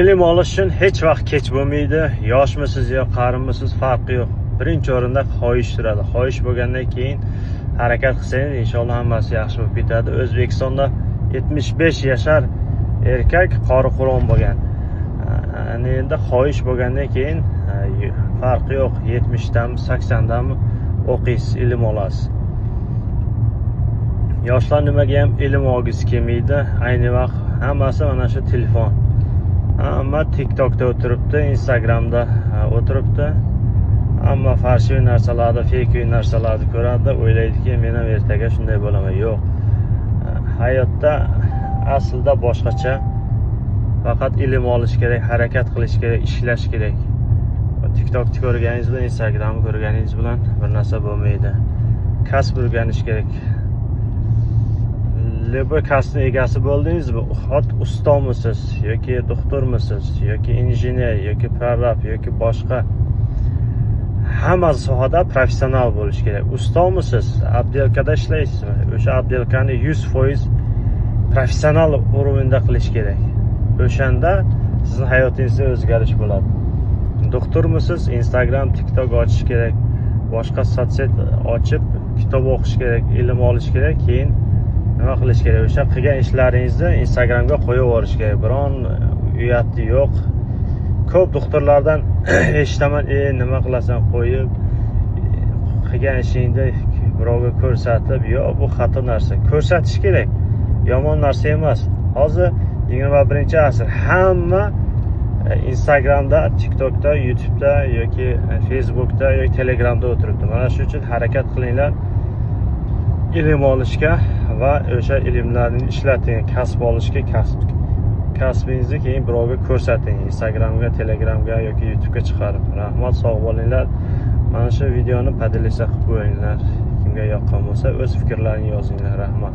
Ilm olish uchun hech vaqt kech bo'lmaydi. Yoshmisiz yo qarinmisiz farqi yo'q. Birinchi o'rinda xohish turadi. Xohish bo'lgandan keyin harakat qilsangiz, inshaalloh hammasi yaxshi bo'lib ketadi. O'zbekistonda 75 yashar erkak qori Qur'on bo'lgan. Endi xohish bo'lgandan keyin farqi yo'q. 70dami, 80dami o'qiysiz, ilm olasiz. Yoshlar nimaga ham ilm olgisi kelmaydi? Ayni vaqt hammasi mana shu telefon. Hamma TikTokda o'tiribdi, Instagramda o'tiribdi. Hamma farshiy narsalarni, fake narsalarni ko'radi, o'ylaydiki, men ham ertaga shunday bo'laman. Yo'q. Hayotda aslida boshqacha. Faqat ilm olish kerak, harakat qilish kerak, ishlash kerak. TikTokni ko'rganingiz bilan, Instagramni ko'rganingiz bilan bir narsa bo'lmaydi. Kasb o'rganish kerak. Lebi kasbni egasi bo'ldingizmi? Ustomisiz yoki doktormisiz yoki injener yoki prorab yoki boshqa hamma sohada professional bo'lish kerak. Ustomisiz, abdelkada ishlaysizmi? O'sha abdelkani 100% professional urovenda qilish kerak. O'shanda sizning hayotingizda o'zgarish bo'ladi. Doktormisiz, Instagram, TikTok ochish kerak. Boshqa sotsayt ochib, kitob o'qish kerak, ilm olish kerak, keyin nima qilish kerak? O'sha qilgan ishlaringizni Instagramga qo'yib yuborish kerak. Biron uyatli yo'q. Ko'p doktorlardan eshitaman, nima qilasan qo'yib, qilgan ishingni birovga ko'rsatib, yo'q, bu xato narsa. Ko'rsatish kerak. Yomon narsa emas. Hozir 21-asr hamma Instagramda, TikTokda, YouTube'da yoki Facebook'da yoki Telegramda o'tiribdi. Mana shuning uchun harakat qilinglar. Ilm olishga va o'sha ilmlarni ishlating, kasb olishga, kasbingizni keyin birovga ko'rsating. Instagramga, Telegramga yoki YouTube'ga chiqarib. Rahmat, sog' bo'linglar. Mana shu videoni podelish qilib qo'yinglar. Kimga yoqqan bo'lsa, o'z fikrlaringizni yozinglar. Rahmat.